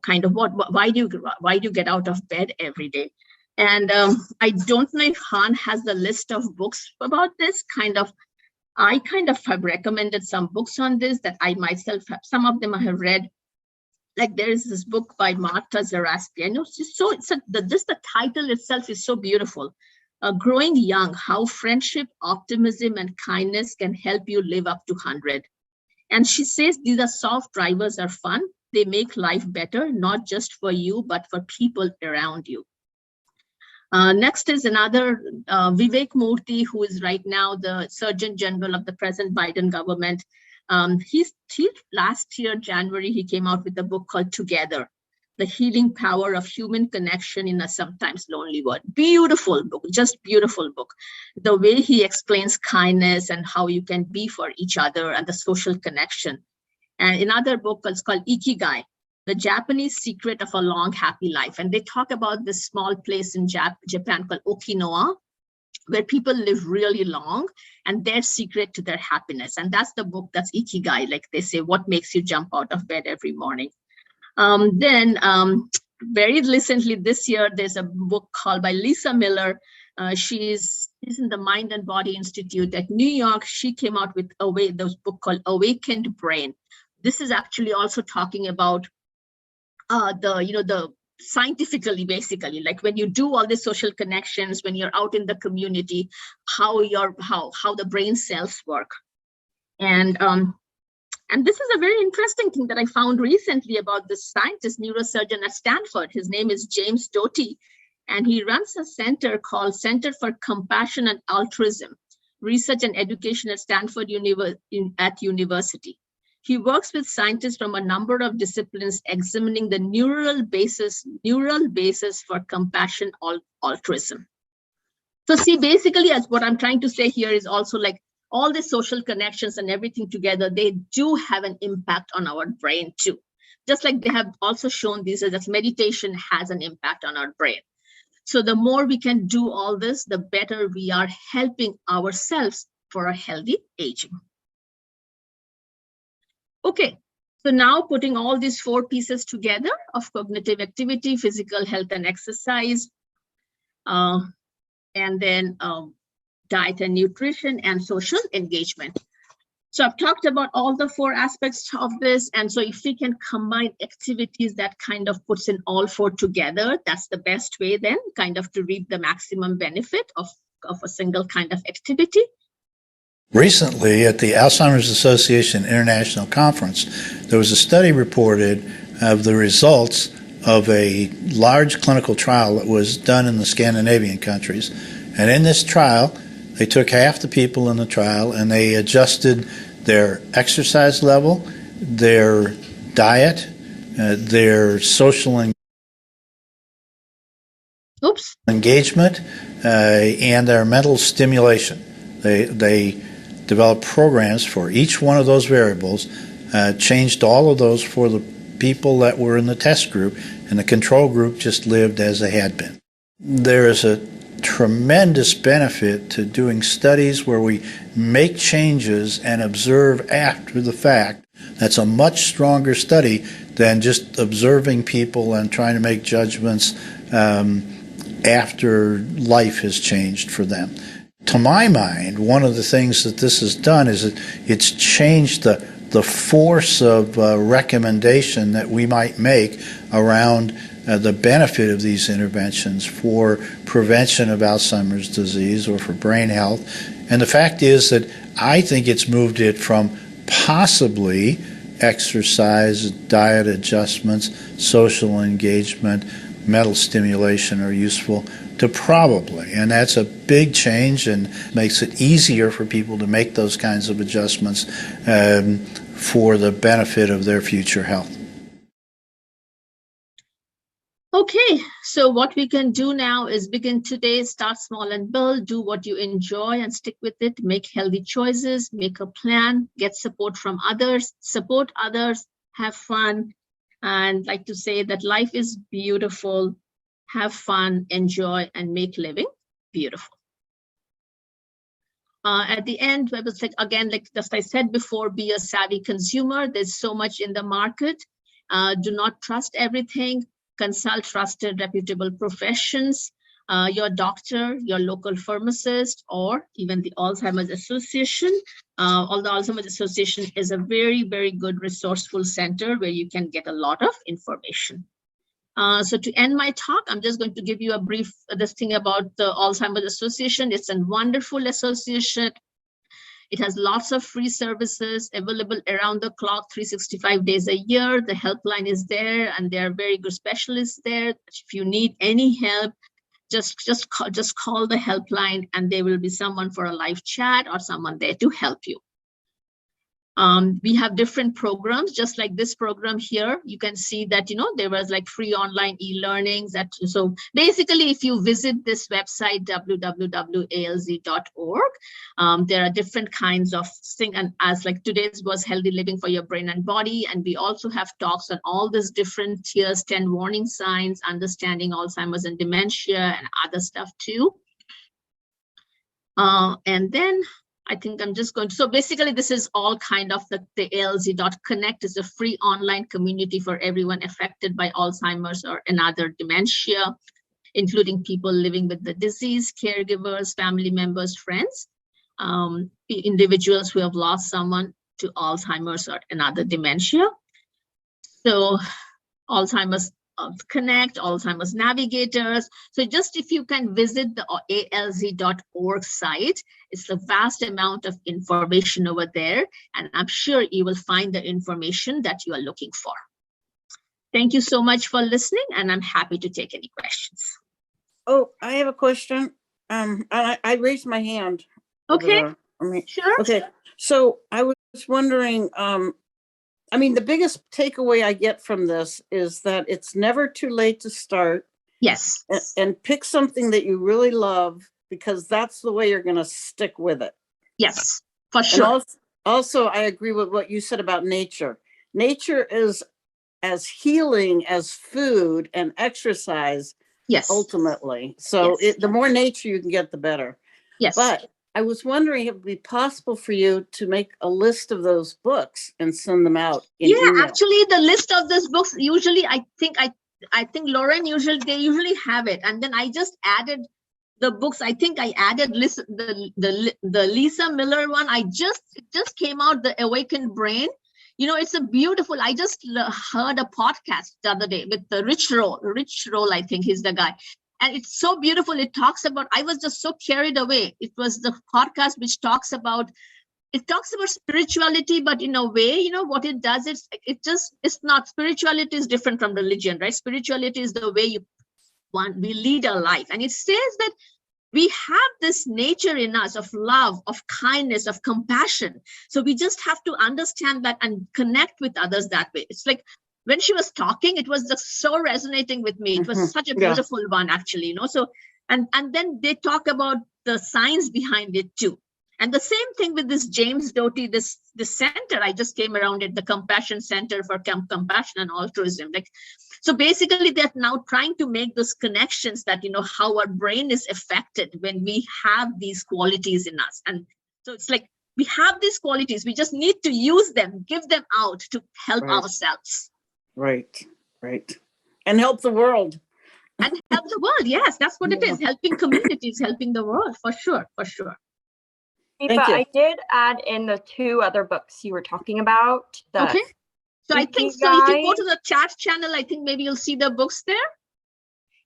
Kind of why do you get out of bed every day? And I don't know if Han has the list of books about this. I kind of have recommended some books on this that I myself have. Some of them I have read. Like there is this book by Marta, Zaraska. The title itself is so beautiful. Growing Young: How Friendship, Optimism, and Kindness Can Help You Live Up to 100. And she says these are soft drivers are fun. They make life better, not just for you, but for people around you. Next is another Vivek Murthy, who is right now the Surgeon General of the present Biden government. Last year, January, he came out with a book called Together: The Healing Power of Human Connection in a Sometimes Lonely World. Beautiful book, just beautiful book. The way he explains kindness and how you can be for each other and the social connection. And another book is called Ikigai: The Japanese Secret of a Long, Happy Life. And they talk about this small place in Japan called Okinawa. where people live really long and their secret to their happiness. And that's the book, that's Ikigai, like they say, what makes you jump out of bed every morning. Then very recently this year, there's a book called by Lisa Miller. She's in the Mind and Body Institute at New York. She came out with this book called Awakened Brain. This is actually also talking about the scientifically, basically, like when you do all the social connections, when you're out in the community, how the brain cells work. And this is a very interesting thing that I found recently about this scientist, neurosurgeon at Stanford. His name is James Doty, and he runs a center called Center for Compassion and Altruism, Research and Education at Stanford University. He works with scientists from a number of disciplines examining the neural basis for compassion altruism. So see, basically, as what I'm trying to say here is also like all the social connections and everything together, they do have an impact on our brain too. Just like they have also shown this, that meditation has an impact on our brain. So the more we can do all this, the better we are helping ourselves for a healthy aging. Okay, so now putting all these 4 pieces together of cognitive activity, physical health and exercise, and then diet and nutrition and social engagement. So I've talked about all the 4 aspects of this. And so if we can combine activities that kind of puts in all 4 together, that's the best way then kind of to reap the maximum benefit of a single kind of activity. Recently, at the Alzheimer's Association International Conference, there was a study reported of the results of a large clinical trial that was done in the Scandinavian countries. And in this trial, they took half the people in the trial and they adjusted their exercise level, their diet, their social engagement, and their mental stimulation. They developed programs for each one of those variables, changed all of those for the people that were in the test group, and the control group just lived as they had been. There is a tremendous benefit to doing studies where we make changes and observe after the fact. That's a much stronger study than just observing people and trying to make judgments after life has changed for them. To my mind, one of the things that this has done is it's changed the force of recommendation that we might make around the benefit of these interventions for prevention of Alzheimer's disease or for brain health. And the fact is that I think it's moved it from possibly exercise, diet adjustments, social engagement, mental stimulation are useful, to probably. And that's a big change and makes it easier for people to make those kinds of adjustments for the benefit of their future health. Okay, so what we can do now is begin today, start small and build, do what you enjoy and stick with it, make healthy choices, make a plan, get support from others, support others, have fun, and like to say that life is beautiful, have fun, enjoy, and make living beautiful. At the end, I was like, again, like just I said before, be a savvy consumer. There's so much in the market. Do not trust everything. Consult trusted, reputable professions, your doctor, your local pharmacist, or even the Alzheimer's Association. Although Alzheimer's Association is a very, very good resourceful center where you can get a lot of information. So to end my talk, I'm just going to give you a brief thing about the Alzheimer's Association. It's a wonderful association. It has lots of free services available around the clock, 365 days a year. The helpline is there, and there are very good specialists there. If you need any help, just call the helpline, and there will be someone for a live chat or someone there to help you. We have different programs, just like this program here. You can see that, there was like free online e-learnings. So basically, if you visit this website, www.alz.org, there are different kinds of things. And as like today's was healthy living for your brain and body. And we also have talks on all these different tiers, 10 warning signs, understanding Alzheimer's and dementia and other stuff too. And then I think I'm just going to, so basically this is all kind of the ALZ.connect is a free online community for everyone affected by Alzheimer's or another dementia, including people living with the disease, caregivers, family members, friends, individuals who have lost someone to Alzheimer's or another dementia. So Alzheimer's Connect, Alzheimer's Navigators. So just if you can visit the alz.org site, it's a vast amount of information over there, and I'm sure you will find the information that you are looking for. Thank you so much for listening, and I'm happy to take any questions. Oh, I have a question. I raised my hand. Okay, sure. Okay, so I was wondering, I mean, the biggest takeaway I get from this is that it's never too late to start. Yes. And pick something that you really love, because that's the way you're going to stick with it. Yes, for sure. And also, I agree with what you said about nature. Nature is as healing as food and exercise. Yes. Ultimately. So yes. The more nature you can get, the better. Yes. But I was wondering if it would be possible for you to make a list of those books and send them out in email. Actually, the list of those books, usually I think Lauren they usually have it. And then I just added the books. I think I added the Lisa Miller one. It just came out, The Awakened Brain. You know, it's a beautiful, I just heard a podcast the other day with the Rich Roll, I think he's the guy. And it's so beautiful. It talks about, I was just so carried away. It was the podcast which talks about spirituality, but in a way, you know, what it does, it's not, spirituality is different from religion, right? Spirituality is the way we lead our life. And it says that we have this nature in us of love, of kindness, of compassion. So we just have to understand that and connect with others that way. It's like when she was talking, it was just so resonating with me. It was such a beautiful one, actually, you know. So, and then they talk about the science behind it too. And the same thing with this James Doty, this center, I just came around it, the Compassion Center for Compassion and Altruism. Like, so basically they're now trying to make those connections that, you know, how our brain is affected when we have these qualities in us. And so it's like, we have these qualities, we just need to use them, give them out to help ourselves. Right. And help the world. And help the world, yes, that's what it is. Helping communities, helping the world, for sure. Deepa, I did add in the 2 other books you were talking about. Okay. So I think so. If you go to the chat channel, I think maybe you'll see the books there.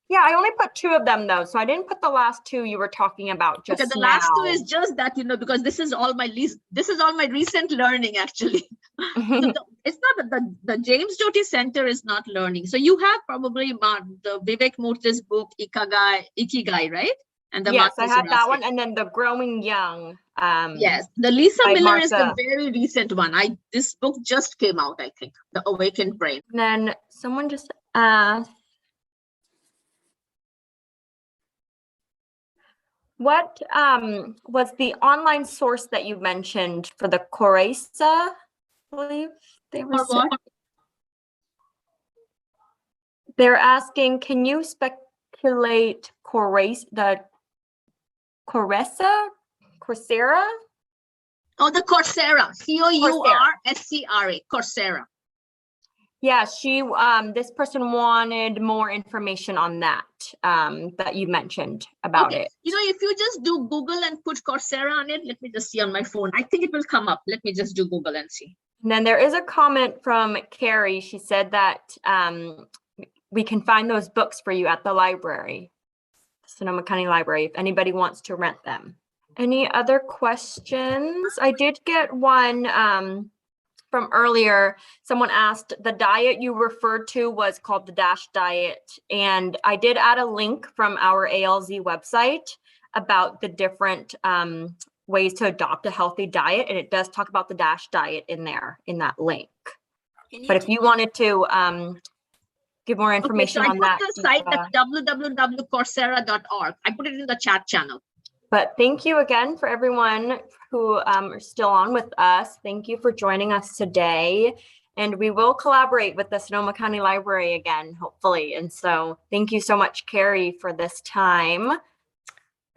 Yeah, I only put 2 of them though, so I didn't put the last 2 you were talking about just now. The last 2 is just that, you know, because this is all my recent learning, actually. So it's not that the James Doty Center is not learning. So you have probably the Vivek Murthy's book Ikigai, right? And the yes, Marta I have Zaraska. that one, and then the Growing Young. Yes, the Lisa Miller Marta. is the very recent one. This book just came out, I think, The Awakened Brain. And then someone just asked, what was the online source that you mentioned for the Coresa? I believe they were saying. They're asking, can you speculate Coursera? Oh, the Coursera, Coursera, Coursera. Yeah, this person wanted more information on that, that you mentioned about it. You know, if you just do Google and put Coursera on it, let me just see on my phone. I think it will come up. Let me just do Google and see. And then there is a comment from Carrie. She said that we can find those books for you at the library, Sonoma County Library, if anybody wants to rent them. Any other questions? I did get one from earlier. Someone asked, the diet you referred to was called the DASH diet. And I did add a link from our ALZ website about the different ways to adopt a healthy diet. And it does talk about the DASH diet in there, in that link. But if you wanted to give more information on that. I put the site at www.coursera.org. I put it in the chat channel. But thank you again for everyone who are still on with us. Thank you for joining us today. And we will collaborate with the Sonoma County Library again, hopefully. And so thank you so much, Carrie, for this time.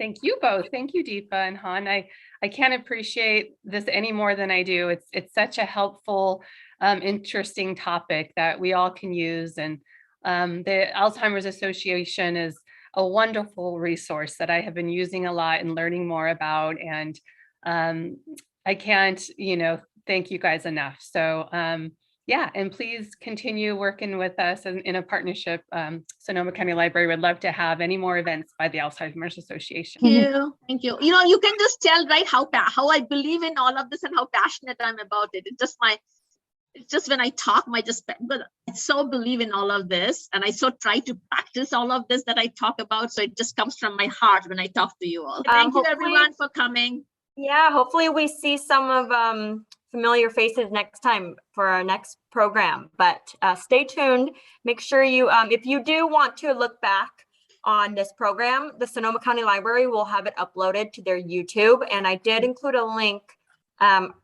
Thank you both. Thank you, Deepa and Han. I can't appreciate this any more than I do. It's such a helpful, interesting topic that we all can use. And the Alzheimer's Association is a wonderful resource that I have been using a lot and learning more about. And I can't, thank you guys enough. So yeah, and please continue working with us in a partnership. Sonoma County Library would love to have any more events by the Alzheimer's Association. Thank you. Thank you. You can just tell, right, how I believe in all of this and how passionate I'm about it. It's just when I talk, but I so believe in all of this, and I so try to practice all of this that I talk about. So it just comes from my heart when I talk to you all. Thank you everyone for coming. Yeah, hopefully we see some of familiar faces next time for our next program, but stay tuned. Make sure you, if you do want to look back on this program, the Sonoma County Library will have it uploaded to their YouTube. And I did include a link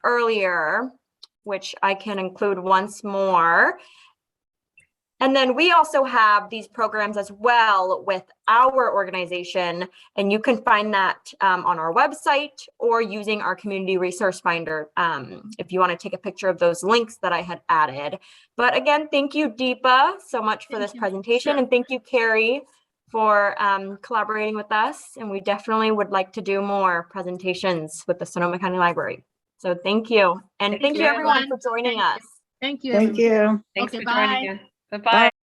earlier, which I can include once more. And then we also have these programs as well with our organization, and you can find that on our website or using our community resource finder if you want to take a picture of those links that I had added. But again, thank you, Deepa, so much for this presentation. Sure. And thank you, Carrie, for collaborating with us. And we definitely would like to do more presentations with the Sonoma County Library. So thank you. And thank you everyone for joining us. Thank you. Thank you. Thanks Okay, for bye. joining us. Bye-bye.